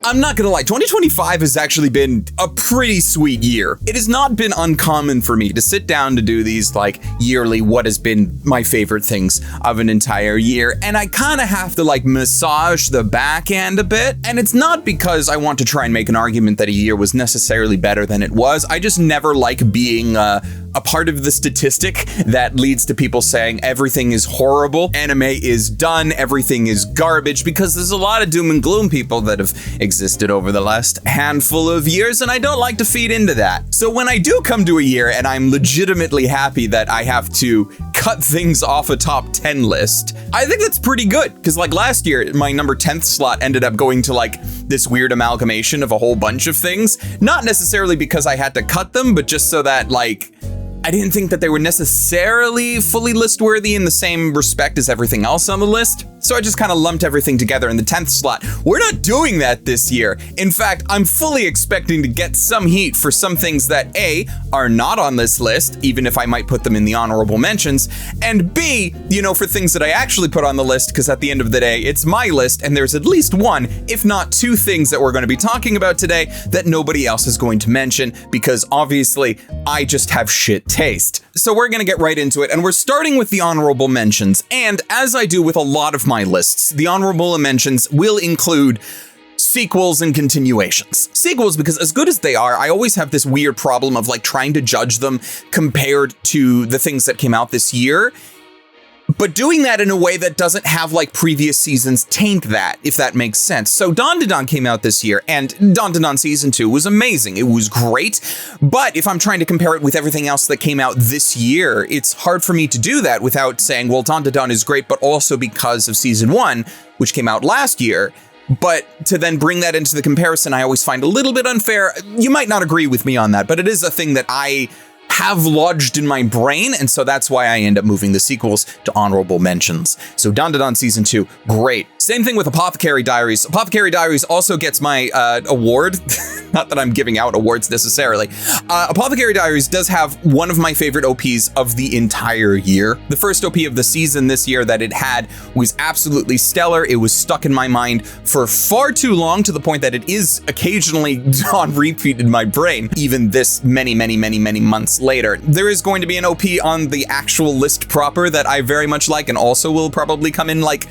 I'm not gonna lie, 2025 has actually been a pretty sweet year. It has not been uncommon for me to sit down to do these like yearly what has been my favorite things of an entire year, and I kind of have to like massage the back end a bit. And it's not because I want to try and make an argument that a year was necessarily better than it was. I just never like being a part of the statistic that leads to people saying everything is horrible, anime is done, everything is garbage, because there's a lot of doom and gloom people that have existed over the last handful of years, and I don't like to feed into that. So when I do come to a year and I'm legitimately happy that I have to cut things off a top 10 list, I think that's pretty good, because like last year, my number 10th slot ended up going to like this weird amalgamation of a whole bunch of things, not necessarily because I had to cut them, but just so that like I didn't think that they were necessarily fully list worthy in the same respect as everything else on the list. So I just kind of lumped everything together in the 10th slot. We're not doing that this year. In fact, I'm fully expecting to get some heat for some things that A, are not on this list, even if I might put them in the honorable mentions, and B, you know, for things that I actually put on the list, because at the end of the day, it's my list, and there's at least one, if not two things that we're going to be talking about today that nobody else is going to mention, because obviously I just have shit taste. So we're going to get right into it, and we're starting with the honorable mentions, and as I do with a lot of my lists, the honorable mentions will include sequels and continuations. Sequels, because as good as they are, I always have this weird problem of like trying to judge them compared to the things that came out this year, but doing that in a way that doesn't have like previous seasons taint that, if that makes sense. So Dandadan came out this year, and Dandadan Season 2 was amazing. It was great, but if I'm trying to compare it with everything else that came out this year, it's hard for me to do that without saying, well, Dandadan is great, but also because of Season 1, which came out last year. But to then bring that into the comparison, I always find a little bit unfair. You might not agree with me on that, but it is a thing that I have lodged in my brain, and so that's why I end up moving the sequels to honorable mentions. So Dandadan Season 2, great. Same thing with Apothecary Diaries. Apothecary Diaries also gets my award. Not that I'm giving out awards necessarily. Apothecary Diaries does have one of my favorite OPs of the entire year. The first OP of the season this year that it had was absolutely stellar. It was stuck in my mind for far too long, to the point that it is occasionally on repeat in my brain, even this many months later. There is going to be an OP on the actual list proper that I very much like, and also will probably come in like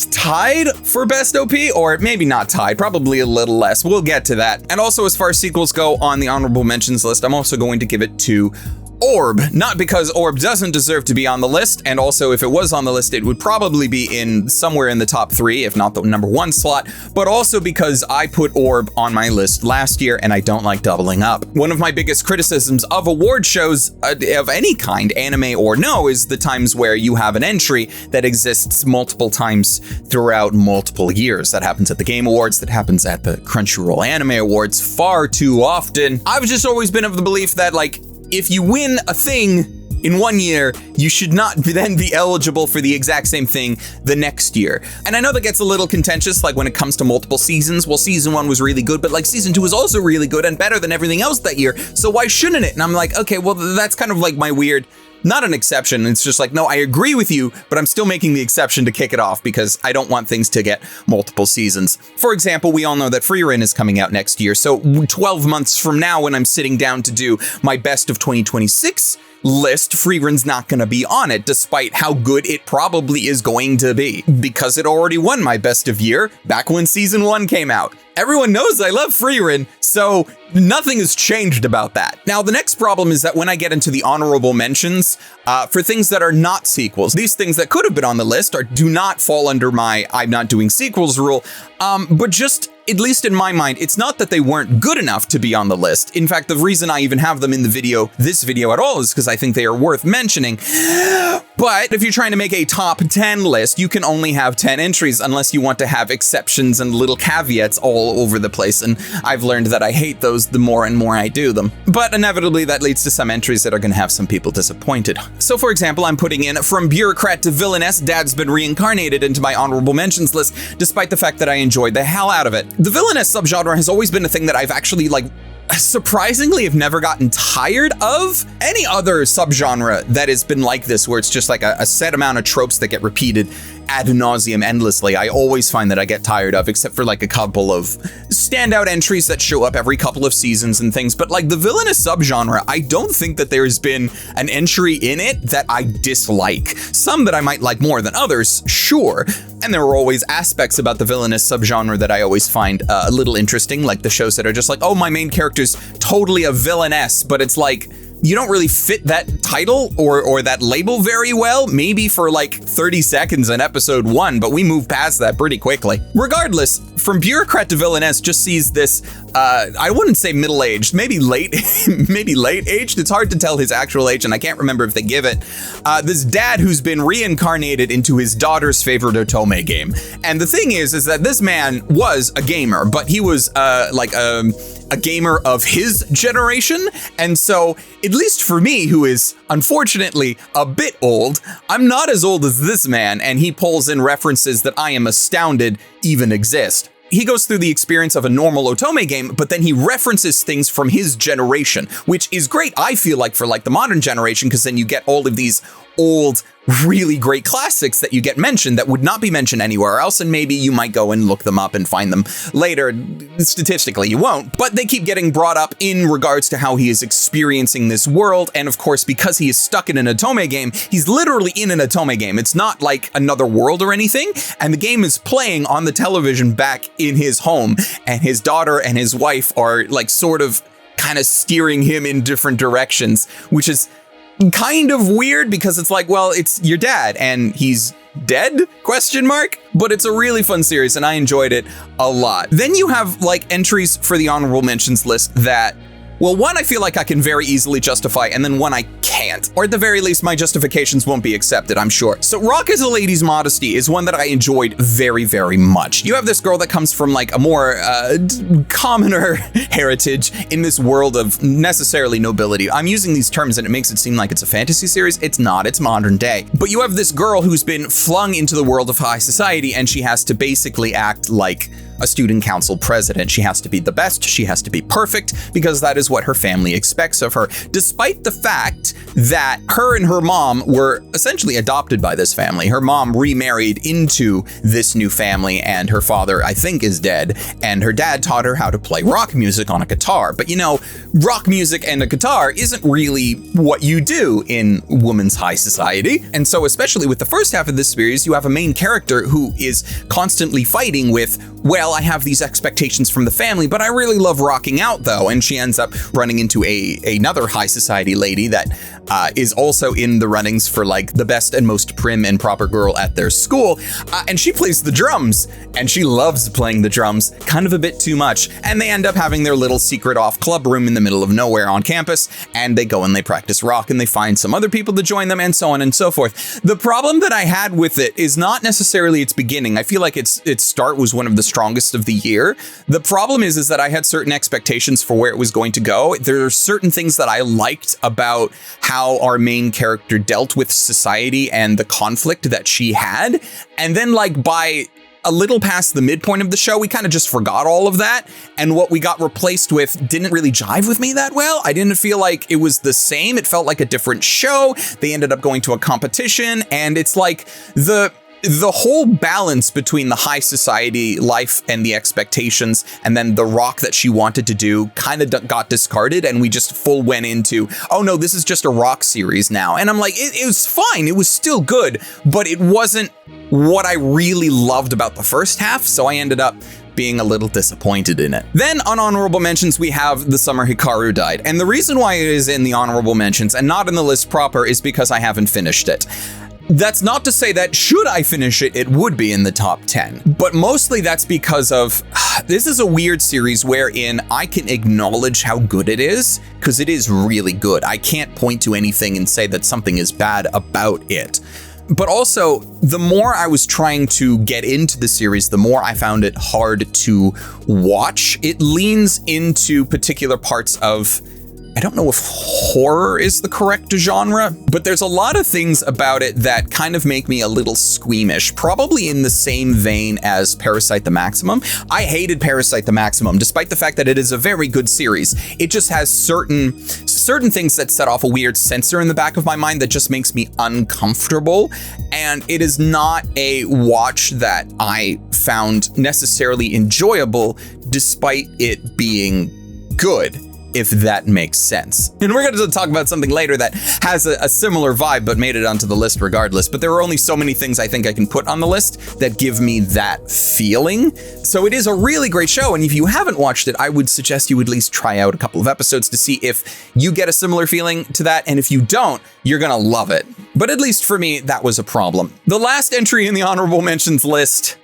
tied for best OP, or maybe not tied, probably a little less. We'll get to that. And also, as far as sequels go on the honorable mentions list, I'm also going to give it to Orb, not because Orb doesn't deserve to be on the list, and also if it was on the list, it would probably be in somewhere in the top 3, if not the number 1 slot, but also because I put Orb on my list last year and I don't like doubling up. One of my biggest criticisms of award shows of any kind, anime or no, is the times where you have an entry that exists multiple times throughout multiple years. That happens at the Game Awards, that happens at the Crunchyroll Anime Awards far too often. I've just always been of the belief that like, if you win a thing in one year, you should not then be eligible for the exact same thing the next year. And I know that gets a little contentious, like when it comes to multiple seasons. Well, Season 1 was really good, but like Season 2 was also really good and better than everything else that year. So why shouldn't it? And I'm like, okay, well, that's kind of like my weird, not an exception. It's just like, no, I agree with you, but I'm still making the exception to kick it off because I don't want things to get multiple seasons. For example, we all know that Frieren is coming out next year. So 12 months from now, when I'm sitting down to do my best of 2026 list, Frieren's not going to be on it, despite how good it probably is going to be, because it already won my best of year back when Season 1 came out. Everyone knows I love Frieren, so nothing has changed about that. Now, the next problem is that when I get into the honorable mentions, for things that are not sequels, these things that could have been on the list do not fall under my I'm not doing sequels rule, but just, at least in my mind, it's not that they weren't good enough to be on the list. In fact, the reason I even have them in the video, this video at all, is because I think they are worth mentioning. But if you're trying to make a top 10 list, you can only have 10 entries unless you want to have exceptions and little caveats all over the place. And I've learned that I hate those the more and more I do them. But inevitably, that leads to some entries that are going to have some people disappointed. So for example, I'm putting in From Bureaucrat to Villainess, Dad's Been Reincarnated into my honorable mentions list, despite the fact that I enjoyed the hell out of it. The villainess subgenre has always been a thing that I've actually surprisingly have never gotten tired of. Any other subgenre that has been like this, where it's just like a set amount of tropes that get repeated ad nauseum endlessly. I always find that I get tired of, except for like a couple of standout entries that show up every couple of seasons and things. But like the villainous subgenre, I don't think that there's been an entry in it that I dislike. Some that I might like more than others, sure. And there are always aspects about the villainous subgenre that I always find a little interesting, like the shows that are just like, oh, my main character's totally a villainess, but it's like, you don't really fit that title or that label very well, maybe for like 30 seconds in episode 1, but we move past that pretty quickly. Regardless, from bureaucrat to villainess just sees this, I wouldn't say middle-aged, maybe late-aged. It's hard to tell his actual age, and I can't remember if they give it. This dad who's been reincarnated into his daughter's favorite otome game. And the thing is that this man was a gamer, but he was a gamer of his generation. And so, at least for me, who is unfortunately a bit old, I'm not as old as this man, and he pulls in references that I am astounded even exist. He goes through the experience of a normal otome game, but then he references things from his generation, which is great, I feel like, for like the modern generation, because then you get all of these old, really great classics that you get mentioned that would not be mentioned anywhere else, and maybe you might go and look them up and find them later. Statistically, you won't, but they keep getting brought up in regards to how he is experiencing this world, and of course, because he is stuck in an otome game, he's literally in an otome game. It's not like another world or anything, and the game is playing on the television back in his home, and his daughter and his wife are like sort of kind of steering him in different directions, which is kind of weird because it's like, well, it's your dad and he's dead? ? But it's a really fun series and I enjoyed it a lot. Then you have like entries for the honorable mentions list that, well, one I feel like I can very easily justify, and then one I can't. Or at the very least, my justifications won't be accepted, I'm sure. So Rock is a Lady's Modesty is one that I enjoyed very, very much. You have this girl that comes from like a more commoner heritage in this world of necessarily nobility. I'm using these terms and it makes it seem like it's a fantasy series. It's not, it's modern day. But you have this girl who's been flung into the world of high society and she has to basically act like a student council president. She has to be the best, she has to be perfect, because that is what her family expects of her, despite the fact that her and her mom were essentially adopted by this family. Her mom remarried into this new family, and her father, I think, is dead, and her dad taught her how to play rock music on a guitar. But you know, rock music and a guitar isn't really what you do in women's high society. And so, especially with the first half of this series, you have a main character who is constantly fighting with, well, I have these expectations from the family, but I really love rocking out though. And she ends up running into another high society lady that is also in the runnings for like the best and most prim and proper girl at their school. And she plays the drums and she loves playing the drums kind of a bit too much. And they end up having their little secret off club room in the middle of nowhere on campus. And they go and they practice rock and they find some other people to join them and so on and so forth. The problem that I had with it is not necessarily its beginning. I feel like its start was one of the strongest of the year. The problem is that I had certain expectations for where it was going to go. There are certain things that I liked about how our main character dealt with society and the conflict that she had. And then like by a little past the midpoint of the show, we kind of just forgot all of that. And what we got replaced with didn't really jive with me that well. I didn't feel like it was the same. It felt like a different show. They ended up going to a competition, and it's like the whole balance between the high society life and the expectations and then the rock that she wanted to do kind of got discarded, and we just full went into, oh no, this is just a rock series now. And I'm like, it was fine. It was still good, but it wasn't what I really loved about the first half. So I ended up being a little disappointed in it. Then on honorable mentions, we have The Summer Hikaru Died. And the reason why it is in the honorable mentions and not in the list proper is because I haven't finished it. That's not to say that should I finish it, it would be in the top 10. But mostly that's because of, this is a weird series wherein I can acknowledge how good it is, because it is really good. I can't point to anything and say that something is bad about it. But also, the more I was trying to get into the series, the more I found it hard to watch. It leans into particular parts of I don't know if horror is the correct genre, but there's a lot of things about it that kind of make me a little squeamish, probably in the same vein as Parasite the Maximum. I hated Parasite the Maximum, despite the fact that it is a very good series. It just has certain things that set off a weird sensor in the back of my mind that just makes me uncomfortable, and it is not a watch that I found necessarily enjoyable, despite it being good, if that makes sense. And we're going to talk about something later that has a similar vibe, but made it onto the list regardless. But there are only so many things I think I can put on the list that give me that feeling. So it is a really great show. And if you haven't watched it, I would suggest you at least try out a couple of episodes to see if you get a similar feeling to that. And if you don't, you're going to love it. But at least for me, that was a problem. The last entry in the honorable mentions list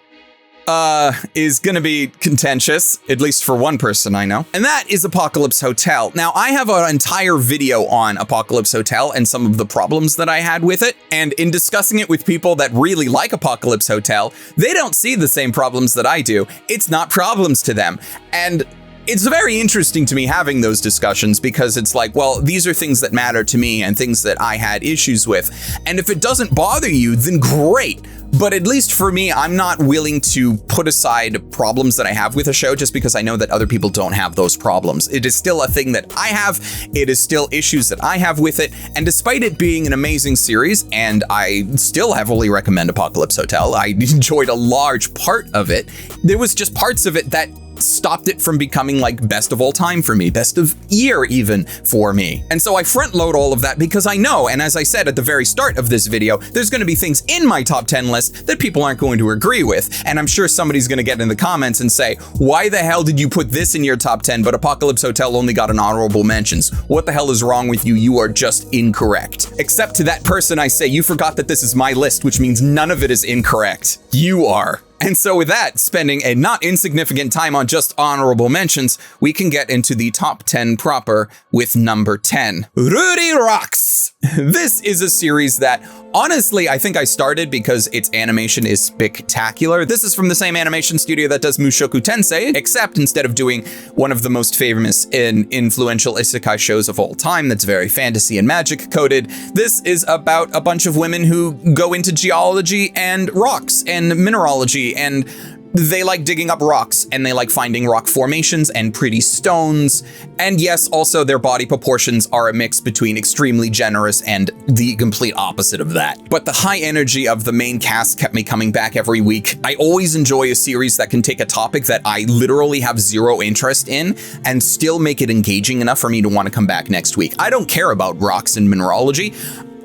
is gonna be contentious, at least for one person I know, and that is Apocalypse Hotel. Now, I have an entire video on Apocalypse Hotel and some of the problems that I had with it, and in discussing it with people that really like Apocalypse Hotel, they don't see the same problems that I do. It's not problems to them, and it's very interesting to me having those discussions, because it's like, well, these are things that matter to me and things that I had issues with. And if it doesn't bother you, then great. But at least for me, I'm not willing to put aside problems that I have with a show just because I know that other people don't have those problems. It is still a thing that I have. It is still issues that I have with it. And despite it being an amazing series, and I still heavily recommend Apocalypse Hotel, I enjoyed a large part of it. There was just parts of it that stopped it from becoming like best of all time for me, best of year even for me. And so I front load all of that because I know, and as I said at the very start of this video, there's going to be things in my top 10 list that people aren't going to agree with. And I'm sure somebody's going to get in the comments and say, why the hell did you put this in your top 10, but Apocalypse Hotel only got an honorable mentions? What the hell is wrong with you? You are just incorrect. Except to that person, I say, you forgot that this is my list, which means none of it is incorrect. You are. And so with that, spending a not insignificant time on just honorable mentions, we can get into the top 10 proper with number 10. Ruri Rocks! This is a series that, honestly, I think I started because its animation is spectacular. This is from the same animation studio that does Mushoku Tensei, except instead of doing one of the most famous and influential isekai shows of all time that's very fantasy and magic coded, this is about a bunch of women who go into geology and rocks and mineralogy, and they like digging up rocks, and they like finding rock formations and pretty stones. And yes, also their body proportions are a mix between extremely generous and the complete opposite of that. But the high energy of the main cast kept me coming back every week. I always enjoy a series that can take a topic that I literally have zero interest in and still make it engaging enough for me to want to come back next week. I don't care about rocks and mineralogy.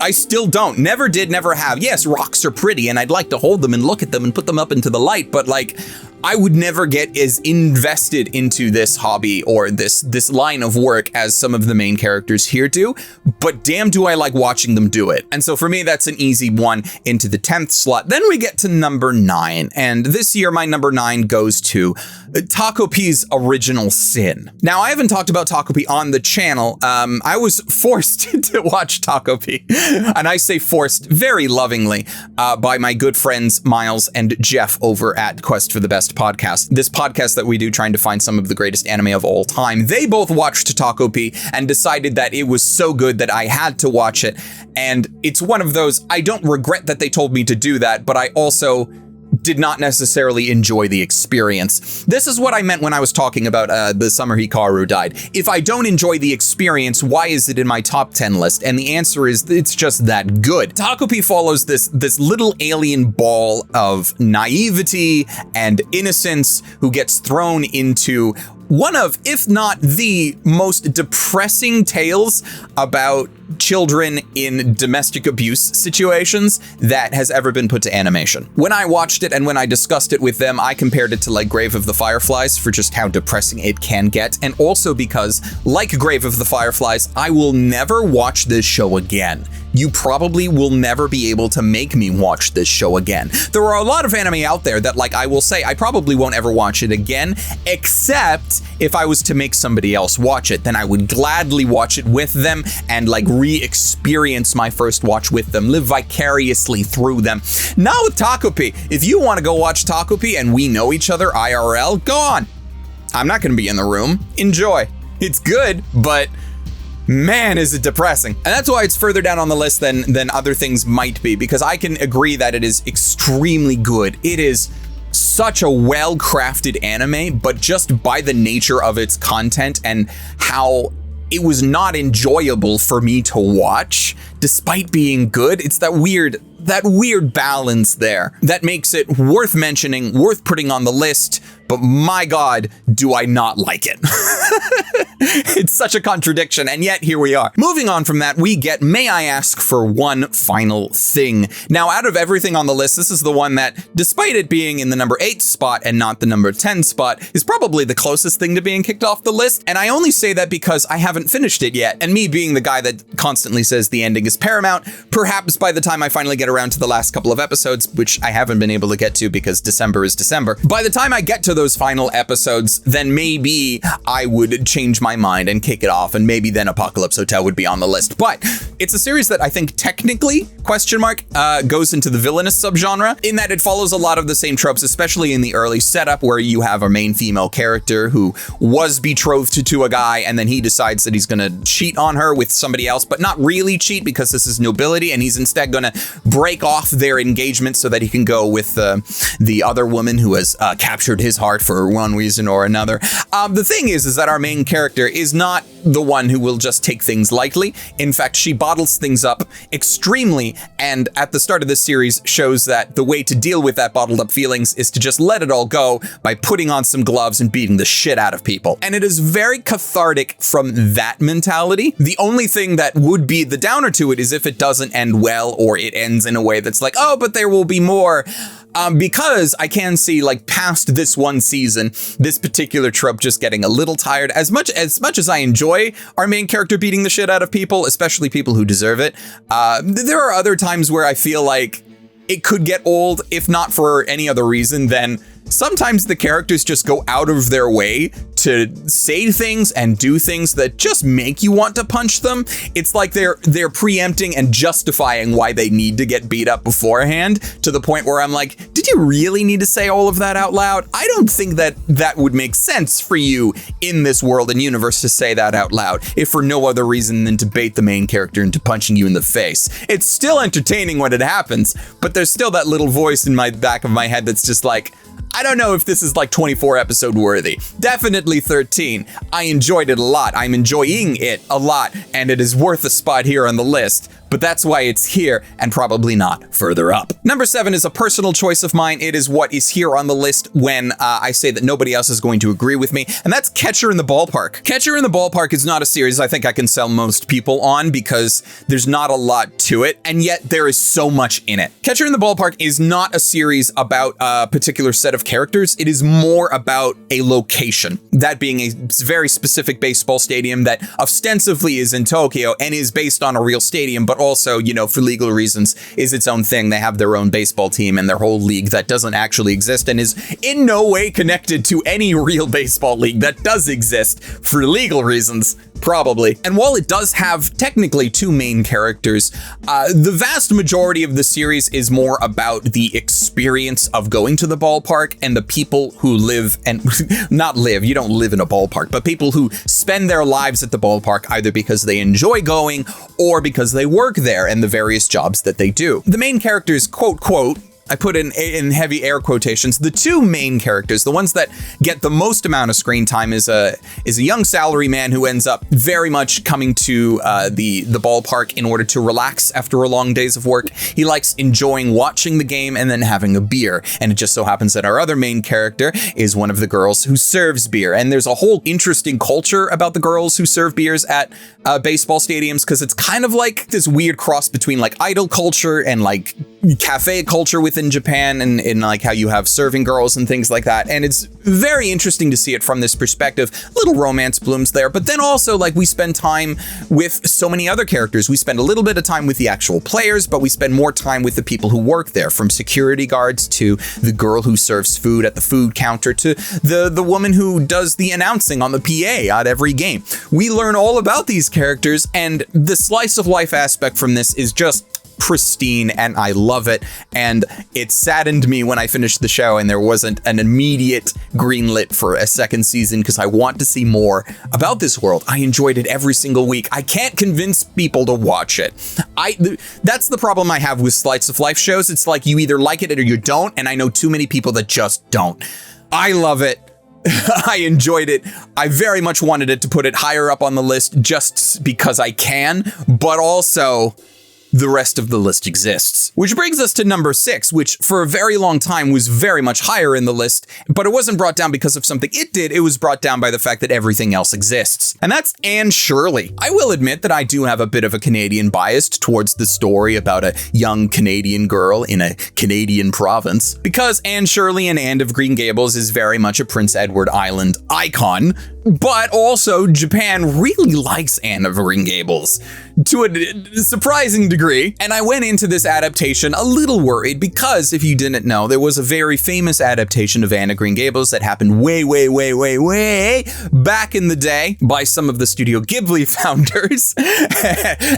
I still don't. Never did, never have. Yes, rocks are pretty and I'd like to hold them and look at them and put them up into the light, but like, I would never get as invested into this hobby or this line of work as some of the main characters here do, but damn do I like watching them do it. And so for me, that's an easy one into the 10th slot. Then we get to number 9, and this year my number 9 goes to Takopi's Original Sin. Now, I haven't talked about Takopi on the channel. I was forced to watch Takopi, and I say forced very lovingly, by my good friends Miles and Geoff over at Quest for the Best podcast. This podcast that we do trying to find some of the greatest anime of all time. They both watched Takopi and decided that it was so good that I had to watch it. And it's one of those, I don't regret that they told me to do that, but I also did not necessarily enjoy the experience. This is what I meant when I was talking about the summer Hikaru died. If I don't enjoy the experience, why is it in my top 10 list? And the answer is it's just that good. Takopi follows this little alien ball of naivety and innocence who gets thrown into one of, if not the most depressing tales about children in domestic abuse situations that has ever been put to animation. When I watched it and when I discussed it with them, I compared it to like Grave of the Fireflies for just how depressing it can get. And also because, like Grave of the Fireflies, I will never watch this show again. You probably will never be able to make me watch this show again. There are a lot of anime out there that, like, I will say I probably won't ever watch it again, except if I was to make somebody else watch it, then I would gladly watch it with them and like re-experience my first watch with them, live vicariously through them. Now with Takopi, if you want to go watch Takopi and we know each other IRL, go on. I'm not going to be in the room. Enjoy. It's good, but man, is it depressing. And that's why it's further down on the list than other things might be, because I can agree that it is extremely good. It is such a well-crafted anime, but just by the nature of its content and how it was not enjoyable for me to watch, despite being good. It's that weird balance there that makes it worth mentioning, worth putting on the list, but my God, do I not like it. It's such a contradiction, and yet here we are. Moving on from that, we get May I Ask for One Final Thing. Now, out of everything on the list, this is the one that, despite it being in the number 8 spot and not the number 10 spot, is probably the closest thing to being kicked off the list. And I only say that because I haven't finished it yet. And me being the guy that constantly says the ending is paramount, perhaps by the time I finally get around to the last couple of episodes, which I haven't been able to get to because December is December, by the time I get to those final episodes, then maybe I would change my mind and kick it off, and maybe then Apocalypse Hotel would be on the list. But it's a series that I think technically, goes into the villainous subgenre, in that it follows a lot of the same tropes, especially in the early setup, where you have a main female character who was betrothed to a guy, and then he decides that he's gonna cheat on her with somebody else, but not really cheat because this is nobility, and he's instead gonna break off their engagement so that he can go with the other woman who has captured his heart for one reason or another. The thing is that our main character is not the one who will just take things lightly. In fact, she bottles things up extremely, and at the start of this series shows that the way to deal with that bottled up feelings is to just let it all go by putting on some gloves and beating the shit out of people. And it is very cathartic from that mentality. The only thing that would be the downer to it is if it doesn't end well, or it ends in a way that's like, oh, but there will be more. Because I can see, like, past this one season, this particular trope just getting a little tired. As much as I enjoy our main character beating the shit out of people, especially people who deserve it, there are other times where I feel like it could get old, if not for any other reason than sometimes the characters just go out of their way to say things and do things that just make you want to punch them. It's like they're preempting and justifying why they need to get beat up beforehand, to the point where I'm like, did you really need to say all of that out loud? I don't think that would make sense for you in this world and universe to say that out loud, if for no other reason than to bait the main character into punching you in the face. It's still entertaining when it happens, but there's still that little voice in my back of my head that's just like, I don't know if this is like 24 episode worthy. Definitely 13. I enjoyed it a lot. I'm enjoying it a lot, and it is worth a spot here on the list. But that's why it's here and probably not further up. Number 7 is a personal choice of mine. It is what is here on the list when I say that nobody else is going to agree with me, and that's Catcher in the Ballpark. Catcher in the Ballpark is not a series I think I can sell most people on because there's not a lot to it, and yet there is so much in it. Catcher in the Ballpark is not a series about a particular set of characters. It is more about a location, that being a very specific baseball stadium that ostensibly is in Tokyo and is based on a real stadium, but also, you know, for legal reasons, is its own thing. They have their own baseball team and their whole league that doesn't actually exist and is in no way connected to any real baseball league that does exist for legal reasons, probably. And while it does have technically 2 main characters, the vast majority of the series is more about the experience of going to the ballpark and the people who live and not live, you don't live in a ballpark, but people who spend their lives at the ballpark either because they enjoy going or because they work there and the various jobs that they do. The main characters, quote, I put in heavy air quotations, the 2 main characters, the ones that get the most amount of screen time, is a young salaryman who ends up very much coming to the ballpark in order to relax after a long days of work. He likes enjoying watching the game and then having a beer. And it just so happens that our other main character is one of the girls who serves beer. And there's a whole interesting culture about the girls who serve beers at baseball stadiums, because it's kind of like this weird cross between like idol culture and like cafe culture within Japan, and in like how you have serving girls and things like that. And it's very interesting to see it from this perspective. Little romance blooms there, but then also like we spend time with so many other characters. We spend a little bit of time with the actual players, but we spend more time with the people who work there, from security guards to the girl who serves food at the food counter to the woman who does the announcing on the PA at every game. We learn all about these characters, and the slice of life aspect from this is just pristine and I love it. And it saddened me when I finished the show and there wasn't an immediate greenlit for a second season because I want to see more about this world. I enjoyed it every single week. I can't convince people to watch it. That's the problem I have with slice of life shows. It's like you either like it or you don't, and I know too many people that just don't. I love it. I enjoyed it. I very much wanted it to put it higher up on the list just because I can, but also the rest of the list exists. Which brings us to number 6, which for a very long time was very much higher in the list, but it wasn't brought down because of something it did. It was brought down by the fact that everything else exists. And that's Anne Shirley. I will admit that I do have a bit of a Canadian bias towards the story about a young Canadian girl in a Canadian province, because Anne Shirley in Anne of Green Gables is very much a Prince Edward Island icon, but also Japan really likes Anne of Green Gables to a surprising degree. And I went into this adaptation a little worried because, if you didn't know, there was a very famous adaptation of Anne of Green Gables that happened way back in the day by some of the Studio Ghibli founders.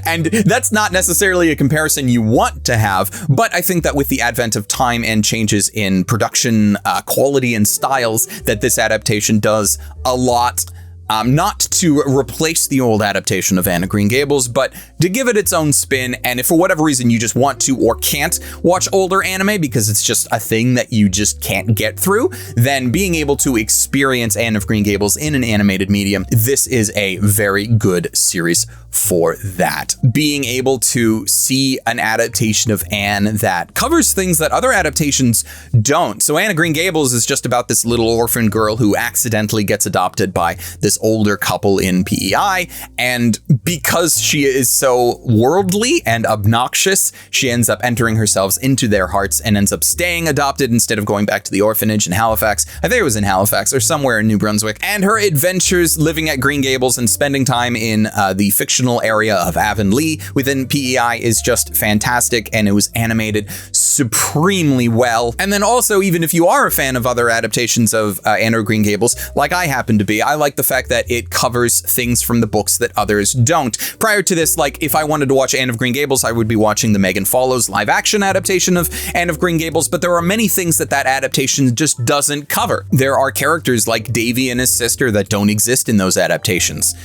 And that's not necessarily a comparison you want to have, but I think that with the advent of time and changes in production quality and styles, that this adaptation does a lot. Not to replace the old adaptation of Anne of Green Gables, but to give it its own spin. And if for whatever reason you just want to or can't watch older anime because it's just a thing that you just can't get through, then being able to experience Anne of Green Gables in an animated medium, this is a very good series for that. Being able to see an adaptation of Anne that covers things that other adaptations don't. So Anne of Green Gables is just about this little orphan girl who accidentally gets adopted by this older couple in PEI, and because she is so worldly and obnoxious, she ends up entering herself into their hearts and ends up staying adopted instead of going back to the orphanage in Halifax. I think it was in Halifax or somewhere in New Brunswick. And her adventures living at Green Gables and spending time in the fictional area of Avonlea within PEI is just fantastic, and it was animated supremely well. And then also, even if you are a fan of other adaptations of Anne of Green Gables, like I happen to be, I like the fact that it covers things from the books that others don't. Prior to this, like if I wanted to watch Anne of Green Gables, I would be watching the Megan Follows live action adaptation of Anne of Green Gables, but there are many things that that adaptation just doesn't cover. There are characters like Davy and his sister that don't exist in those adaptations,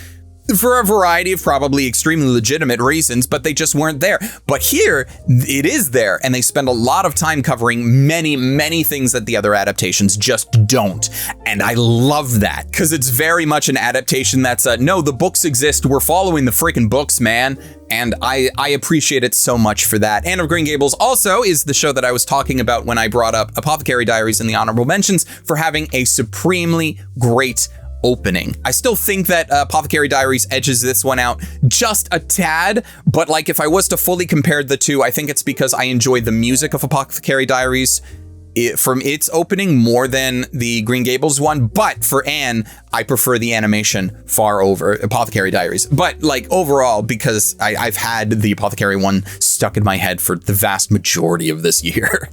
for a variety of probably extremely legitimate reasons, but they just weren't there. But here, it is there, and they spend a lot of time covering many things that the other adaptations just don't. And I love that, because it's very much an adaptation that's no, the books exist, we're following the freaking books, man. And I appreciate it so much for that. Anne of Green Gables also is the show that I was talking about when I brought up Apothecary Diaries in the honorable mentions for having a supremely great opening. I still think that Apothecary Diaries edges this one out just a tad, but like if I was to fully compare the two, I think it's because I enjoy the music of Apothecary Diaries from its opening more than the Green Gables one, but for Anne, I prefer the animation far over Apothecary Diaries. But like overall, because I've had the Apothecary one stuck in my head for the vast majority of this year,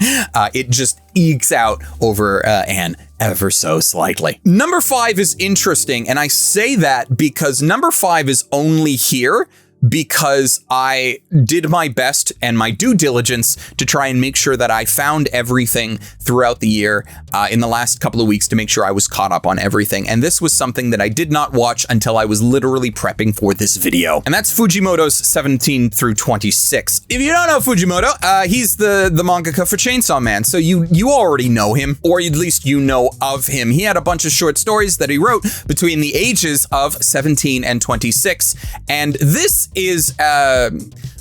it just ekes out over Anne ever so slightly. Number 5 is interesting, and I say that because number 5 is only here because I did my best and my due diligence to try and make sure that I found everything throughout the year in the last couple of weeks to make sure I was caught up on everything. And this was something that I did not watch until I was literally prepping for this video. And that's Fujimoto's 17 through 26. If you don't know Fujimoto, he's the mangaka for Chainsaw Man. So you already know him, or at least you know of him. He had a bunch of short stories that he wrote between the ages of 17 and 26. And this is, I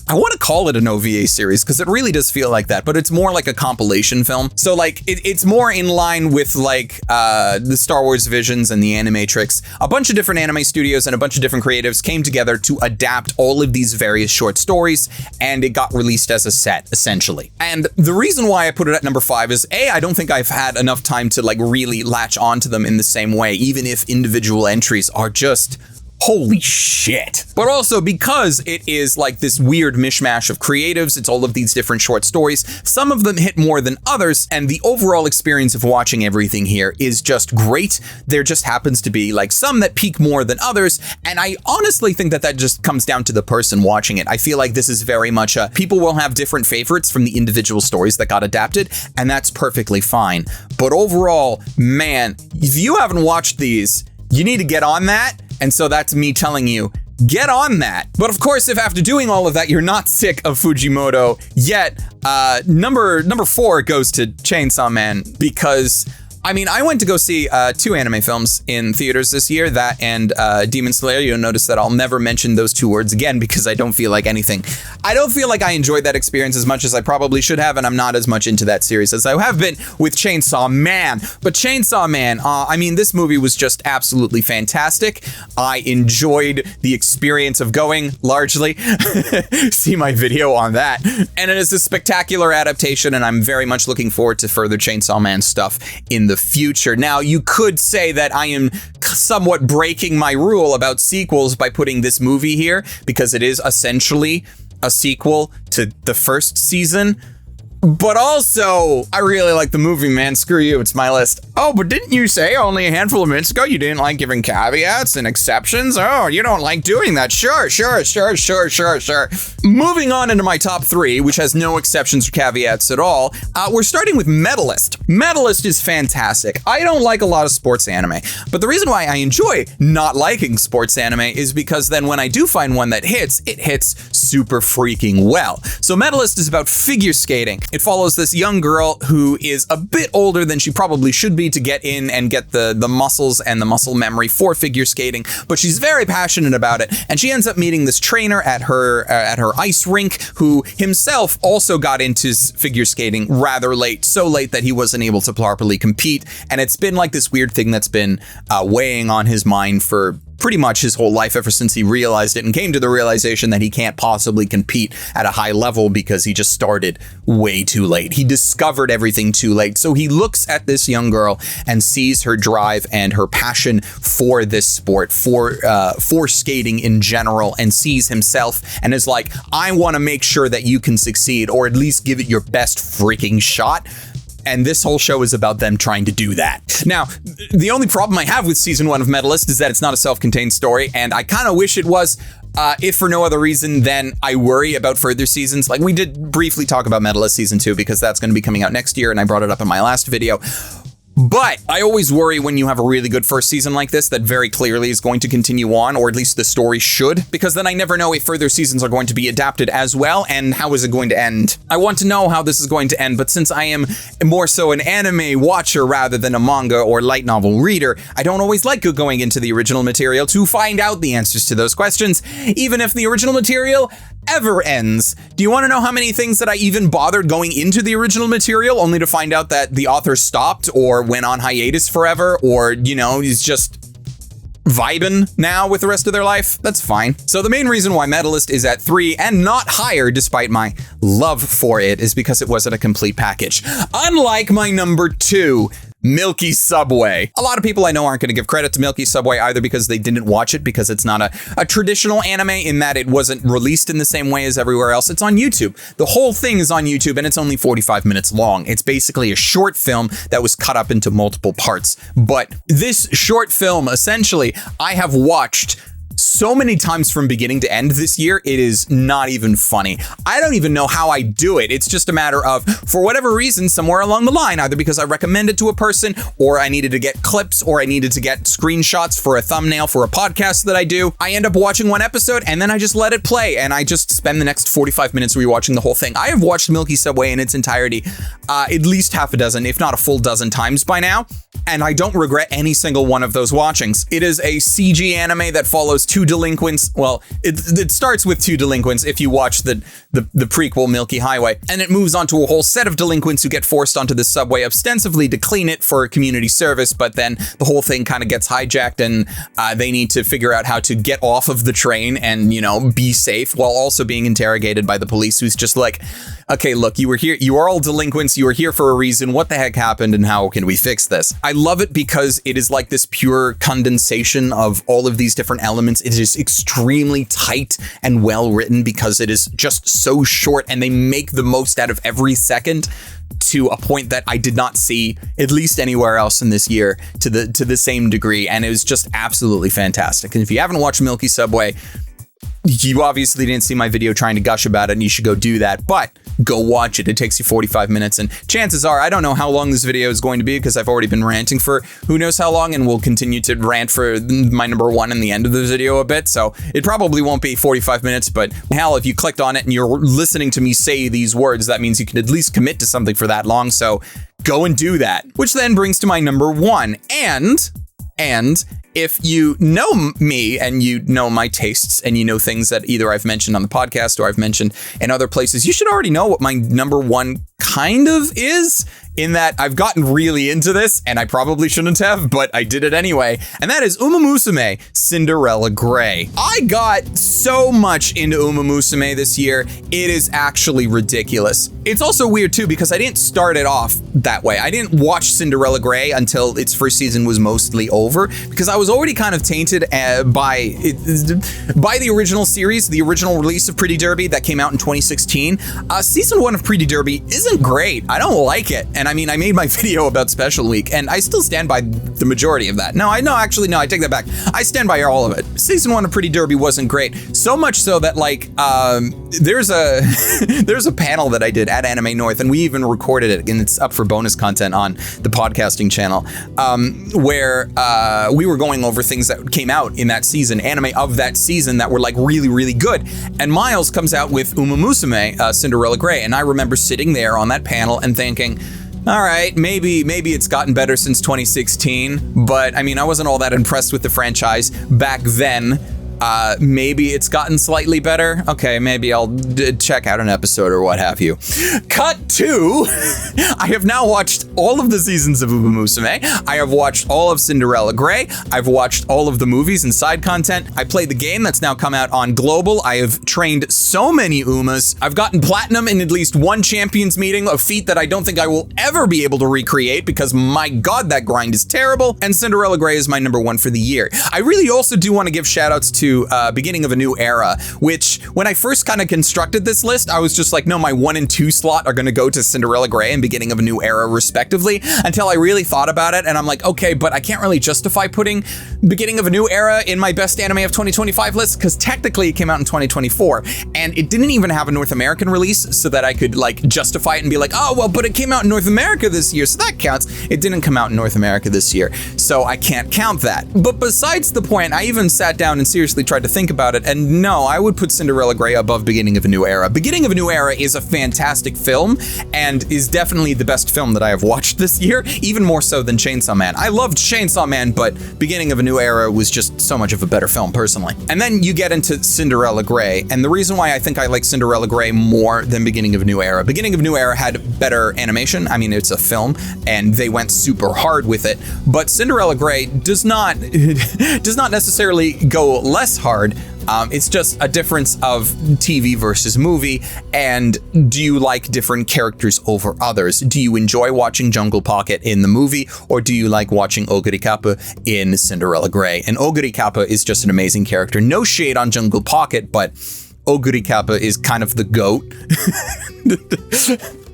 want to call it an OVA series because it really does feel like that, but it's more like a compilation film. So like it's more in line with like the Star Wars Visions and the Animatrix. A bunch of different anime studios and a bunch of different creatives came together to adapt all of these various short stories, and it got released as a set essentially. And the reason why I put it at number 5 is I don't think I've had enough time to like really latch onto them in the same way, even if individual entries are just Holy shit. But also because it is like this weird mishmash of creatives, it's all of these different short stories. Some of them hit more than others, and the overall experience of watching everything here is just great. There just happens to be like some that peak more than others, and I honestly think that just comes down to the person watching it. I feel like this is very much people will have different favorites from the individual stories that got adapted, and that's perfectly fine. But overall, man, if you haven't watched these, you need to get on that. And so that's me telling you, get on that. But of course, if after doing all of that, you're not sick of Fujimoto yet, number 4 goes to Chainsaw Man, because I mean, I went to go see 2 anime films in theaters this year, that and Demon Slayer. You'll notice that I'll never mention those 2 words again because I don't feel like I don't feel like I enjoyed that experience as much as I probably should have, and I'm not as much into that series as I have been with Chainsaw Man. But Chainsaw Man, I mean, this movie was just absolutely fantastic. I enjoyed the experience of going, largely. See my video on that. And it is a spectacular adaptation, and I'm very much looking forward to further Chainsaw Man stuff in the future. Now, you could say that I am somewhat breaking my rule about sequels by putting this movie here, because it is essentially a sequel to the first season. But also, I really like the movie, man. Screw you, it's my list. Oh, but didn't you say only a handful of minutes ago you didn't like giving caveats and exceptions? Oh, you don't like doing that. Sure. Moving on into my top 3, which has no exceptions or caveats at all, we're starting with Medalist. Medalist is fantastic. I don't like a lot of sports anime, but the reason why I enjoy not liking sports anime is because then when I do find one that hits, it hits super freaking well. So Medalist is about figure skating. It follows this young girl who is a bit older than she probably should be to get in and get the muscles and the muscle memory for figure skating, but she's very passionate about it, and she ends up meeting this trainer at her ice rink who himself also got into figure skating rather late, so late that he wasn't able to properly compete, and it's been like this weird thing that's been weighing on his mind for pretty much his whole life ever since he realized it and came to the realization that he can't possibly compete at a high level because he just started way too late. He discovered everything too late. So he looks at this young girl and sees her drive and her passion for this sport, for skating in general, and sees himself and is like, I want to make sure that you can succeed, or at least give it your best freaking shot. And this whole show is about them trying to do that. Now, the only problem I have with season 1 of Medalist is that it's not a self-contained story, and I kind of wish it was, if for no other reason than I worry about further seasons. Like, we did briefly talk about Medalist season 2 because that's going to be coming out next year, and I brought it up in my last video. But I always worry when you have a really good first season like this that very clearly is going to continue on, or at least the story should, because then I never know if further seasons are going to be adapted as well, and how is it going to end. I want to know how this is going to end, but since I am more so an anime watcher rather than a manga or light novel reader, I don't always like going into the original material to find out the answers to those questions, even if the original material ever ends. Do you want to know how many things that I even bothered going into the original material only to find out that the author stopped or went on hiatus forever, or, you know, he's just vibing now with the rest of their life? That's fine. So the main reason why Medalist is at 3 and not higher, despite my love for it, is because it wasn't a complete package. Unlike my number 2, Milky Subway. A lot of people I know aren't going to give credit to Milky Subway either because they didn't watch it, because it's not a traditional anime in that it wasn't released in the same way as everywhere else. It's on YouTube. The whole thing is on YouTube, and it's only 45 minutes long. It's basically a short film that was cut up into multiple parts. But this short film, essentially, I have watched so many times from beginning to end this year, it is not even funny. I don't even know how I do it. It's just a matter of, for whatever reason, somewhere along the line, either because I recommend it to a person, or I needed to get clips, or I needed to get screenshots for a thumbnail for a podcast that I do, I end up watching one episode and then I just let it play, and I just spend the next 45 minutes rewatching the whole thing. I have watched Milky Subway in its entirety at least half a dozen, if not a full dozen times by now, and I don't regret any single one of those watchings. It is a CG anime that follows 2 delinquents. Well, it starts with 2 delinquents if you watch the prequel Milky Highway, and it moves on to a whole set of delinquents who get forced onto the subway ostensibly to clean it for community service, but then the whole thing kind of gets hijacked, and they need to figure out how to get off of the train and, you know, be safe while also being interrogated by the police, who's just like, okay, look, you were here, you are all delinquents, you are here for a reason, what the heck happened and how can we fix this? I love it because it is like this pure condensation of all of these different elements. It is extremely tight and well written because it is just so short and they make the most out of every second to a point that I did not see at least anywhere else in this year to the same degree. And it was just absolutely fantastic. And if you haven't watched Milky Subway, you obviously didn't see my video trying to gush about it and you should go do that, but go watch it. It takes you 45 minutes and chances are, I don't know how long this video is going to be because I've already been ranting for who knows how long and will continue to rant for my number one in the end of the video a bit. So it probably won't be 45 minutes, but hell, if you clicked on it and you're listening to me say these words, that means you can at least commit to something for that long. So go and do that, which then brings to my number one. And if you know me and you know my tastes and you know things that either I've mentioned on the podcast or I've mentioned in other places, you should already know what my number one kind of is, in that I've gotten really into this and I probably shouldn't have, but I did it anyway. And that is Uma Musume Cinderella Grey. I got so much into Uma Musume this year. It is actually ridiculous. It's also weird too because I didn't start it off that way. I didn't watch Cinderella Grey until its first season was mostly over because I was already kind of tainted by the original series, the original release of Pretty Derby that came out in 2016. Season 1 of Pretty Derby isn't great. I don't like it. And I mean, I made my video about Special Week and I still stand by the majority of that. No, I take that back. I stand by all of it. Season 1 of Pretty Derby wasn't great. So much so that like, there's a panel that I did at Anime North and we even recorded it and it's up for bonus content on the podcasting channel, where we were going over things that came out in that season, anime of that season that were like really, really good. And Miles comes out with Uma Musume, Cinderella Grey. And I remember sitting there on that panel and thinking, all right, maybe it's gotten better since 2016, but I mean, I wasn't all that impressed with the franchise back then. Maybe it's gotten slightly better. Okay, maybe I'll check out an episode or what have you. Cut to, I have now watched all of the seasons of Uma Musume. I have watched all of Cinderella Grey. I've watched all of the movies and side content. I played the game that's now come out on Global. I have trained so many Umas. I've gotten platinum in at least one champions meeting, a feat that I don't think I will ever be able to recreate because my God, that grind is terrible. And Cinderella Grey is my number one for the year. I really also do want to give shout outs to Beginning of a New Era, which when I first kind of constructed this list, I was just like, no, my 1 and 2 slot are going to go to Cinderella Grey and Beginning of a New Era respectively, until I really thought about it and I'm like, okay, but I can't really justify putting Beginning of a New Era in my best anime of 2025 list because technically it came out in 2024 and it didn't even have a North American release so that I could like justify it and be like, oh, well, but it came out in North America this year, so that counts. It didn't come out in North America this year, so I can't count that. But besides the point, I even sat down and seriously tried to think about it, and no, I would put Cinderella Grey above Beginning of a New Era. Beginning of a New Era is a fantastic film and is definitely the best film that I have watched this year, even more so than Chainsaw Man. I loved Chainsaw Man, but Beginning of a New Era was just so much of a better film, personally. And then you get into Cinderella Grey, and the reason why I think I like Cinderella Grey more than Beginning of a New Era, Beginning of a New Era had better animation. I mean, it's a film, and they went super hard with it, but Cinderella Grey does not necessarily go less hard. It's just a difference of TV versus movie, and do you like different characters over others? Do you enjoy watching Jungle Pocket in the movie, or do you like watching Oguri Kappa in Cinderella Grey? And Oguri Kappa is just an amazing character. No shade on Jungle Pocket, but Oguri Kappa is kind of the GOAT.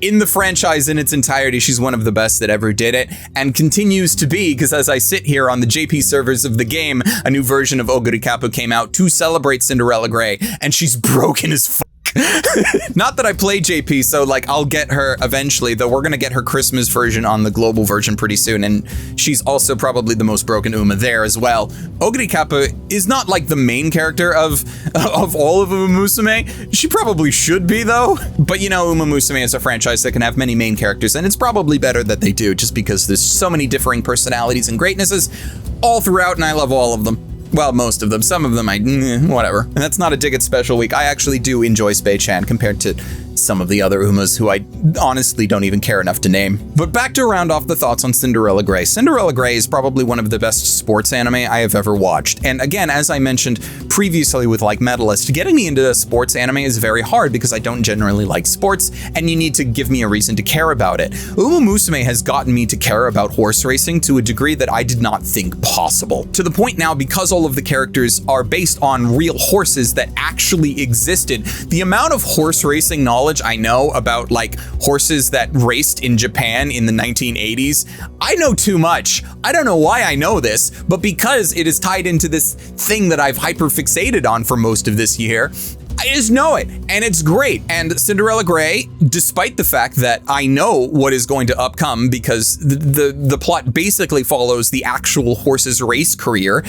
In the franchise in its entirety, she's one of the best that ever did it, and continues to be, because as I sit here on the JP servers of the game, a new version of Oguri Kappa came out to celebrate Cinderella Grey, and she's broken as fuck. Not that I play JP, so like I'll get her eventually, though we're gonna get her Christmas version on the global version pretty soon, and she's also probably the most broken Uma there as well. Oguri Kappa is not like the main character of all of Uma Musume. She probably should be though, but you know, Uma Musume is a franchise that can have many main characters, and it's probably better that they do, just because there's so many differing personalities and greatnesses all throughout, and I love all of them. Well, most of them. Some of them whatever. And that's not a dig at Special Week. I actually do enjoy Spei-chan compared to some of the other Umas who I honestly don't even care enough to name. But back to round off the thoughts on Cinderella Grey. Cinderella Grey is probably one of the best sports anime I have ever watched. And again, as I mentioned previously with like Medalist, getting me into sports anime is very hard because I don't generally like sports, and you need to give me a reason to care about it. Uma Musume has gotten me to care about horse racing to a degree that I did not think possible. To the point now, because all of the characters are based on real horses that actually existed, the amount of horse racing knowledge I know about like horses that raced in Japan in the 1980s, I know too much. I don't know why I know this, but because it is tied into this thing that I've hyperfixated on for most of this year, I just know it, and it's great. And Cinderella Grey, despite the fact that I know what is going to upcome because the plot basically follows the actual horse's race career,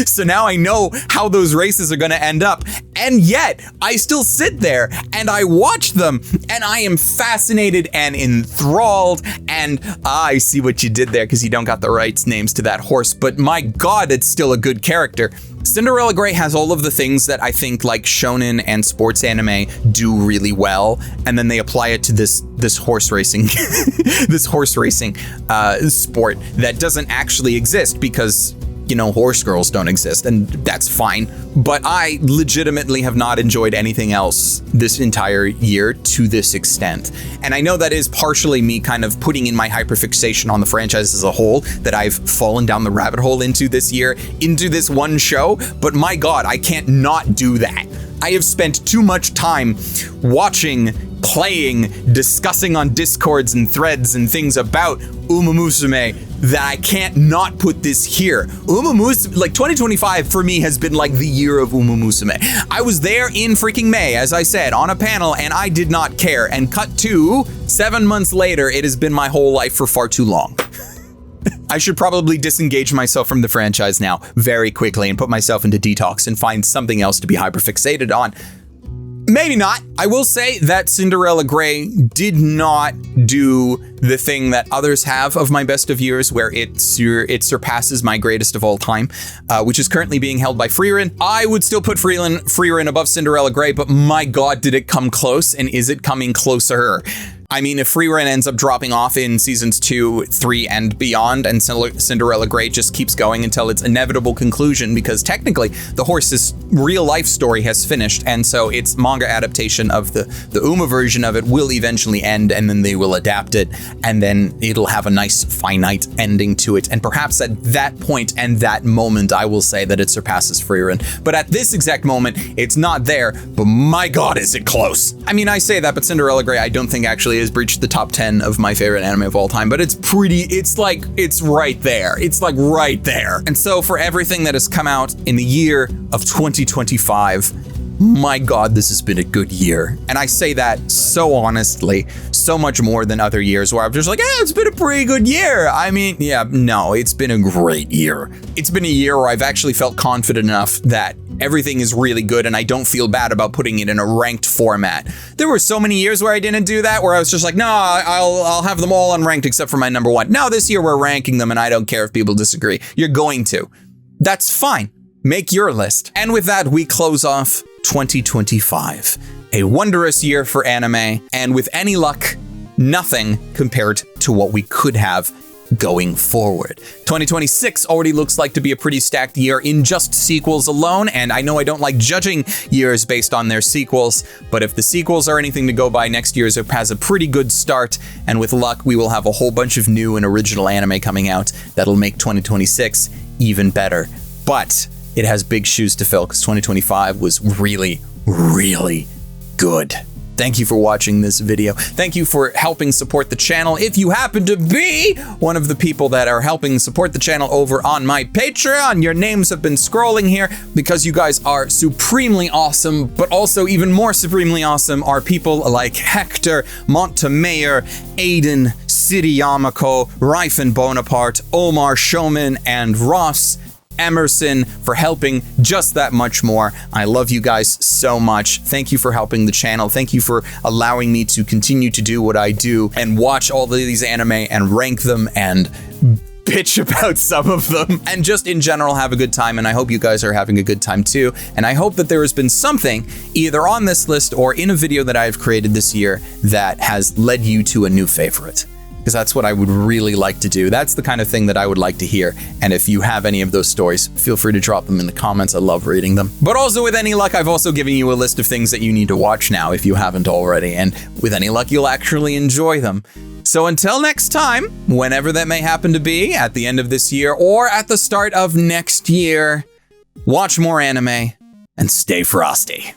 so now I know how those races are going to end up, and yet I still sit there and I watch them, and I am fascinated and enthralled, and I see what you did there because you don't got the rights names to that horse, but my God, it's still a good character. Cinderella Grey has all of the things that I think like shonen and sports anime do really well, and then they apply it to this horse racing this horse racing sport that doesn't actually exist because, you know, horse girls don't exist, and that's fine. But I legitimately have not enjoyed anything else this entire year to this extent. And I know that is partially me kind of putting in my hyperfixation on the franchise as a whole that I've fallen down the rabbit hole into this year, into this one show. But my God, I can't not do that. I have spent too much time watching, playing, discussing on Discords and threads and things about Uma Musume that I can't not put this here. Uma Musume, like 2025 for me has been like the year of Uma Musume. I was there in freaking May, as I said, on a panel, and I did not care. And cut to 7 months later, it has been my whole life for far too long. I should probably disengage myself from the franchise now very quickly and put myself into detox and find something else to be hyperfixated on. Maybe not. I will say that Cinderella Grey did not do the thing that others have of my best of years, where it surpasses my greatest of all time, which is currently being held by Frieren. I would still put Frieren above Cinderella Grey, but my God, did it come close, and is it coming closer? I mean, if Frieren ends up dropping off in seasons 2, 3, and beyond, and Cinderella Grey just keeps going until its inevitable conclusion, because technically the horse's real life story has finished, and so its manga adaptation of the Uma version of it will eventually end, and then they will adapt it, and then it'll have a nice finite ending to it. And perhaps at that point and that moment, I will say that it surpasses Frieren. But at this exact moment, it's not there, but my God, is it close. I mean, I say that, but Cinderella Grey I don't think actually has breached the top 10 of my favorite anime of all time, but it's right there. It's like right there. And so for everything that has come out in the year of 2025, my God, this has been a good year. And I say that so honestly, so much more than other years where I'm just like, it's been a pretty good year. I mean, yeah, no, it's been a great year. It's been a year where I've actually felt confident enough that everything is really good and I don't feel bad about putting it in a ranked format. There were so many years where I didn't do that, where I was just like, no, I'll have them all unranked except for my number one. No, this year we're ranking them and I don't care if people disagree. You're going to. That's fine. Make your list. And with that, we close off 2025. A wondrous year for anime, and with any luck, nothing compared to what we could have going forward. 2026 already looks like to be a pretty stacked year in just sequels alone, and I know I don't like judging years based on their sequels, but if the sequels are anything to go by, next year's has a pretty good start, and with luck, we will have a whole bunch of new and original anime coming out that'll make 2026 even better. But it has big shoes to fill because 2025 was really, really good. Thank you for watching this video. Thank you for helping support the channel. If you happen to be one of the people that are helping support the channel over on my Patreon, your names have been scrolling here because you guys are supremely awesome, but also even more supremely awesome are people like Hector, Montemayor, Aiden, City Yamako, Rifen Bonaparte, Omar Showman, and Ross Emerson for helping just that much more. I love you guys so much. Thank you for helping the channel. Thank you for allowing me to continue to do what I do and watch all of these anime and rank them and bitch about some of them, and just in general have a good time. And I hope you guys are having a good time too. And I hope that there has been something either on this list or in a video that I've created this year that has led you to a new favorite. Because that's what I would really like to do. That's the kind of thing that I would like to hear. And if you have any of those stories, feel free to drop them in the comments. I love reading them. But also with any luck, I've also given you a list of things that you need to watch now if you haven't already. And with any luck, you'll actually enjoy them. So until next time, whenever that may happen to be, at the end of this year or at the start of next year, watch more anime and stay frosty.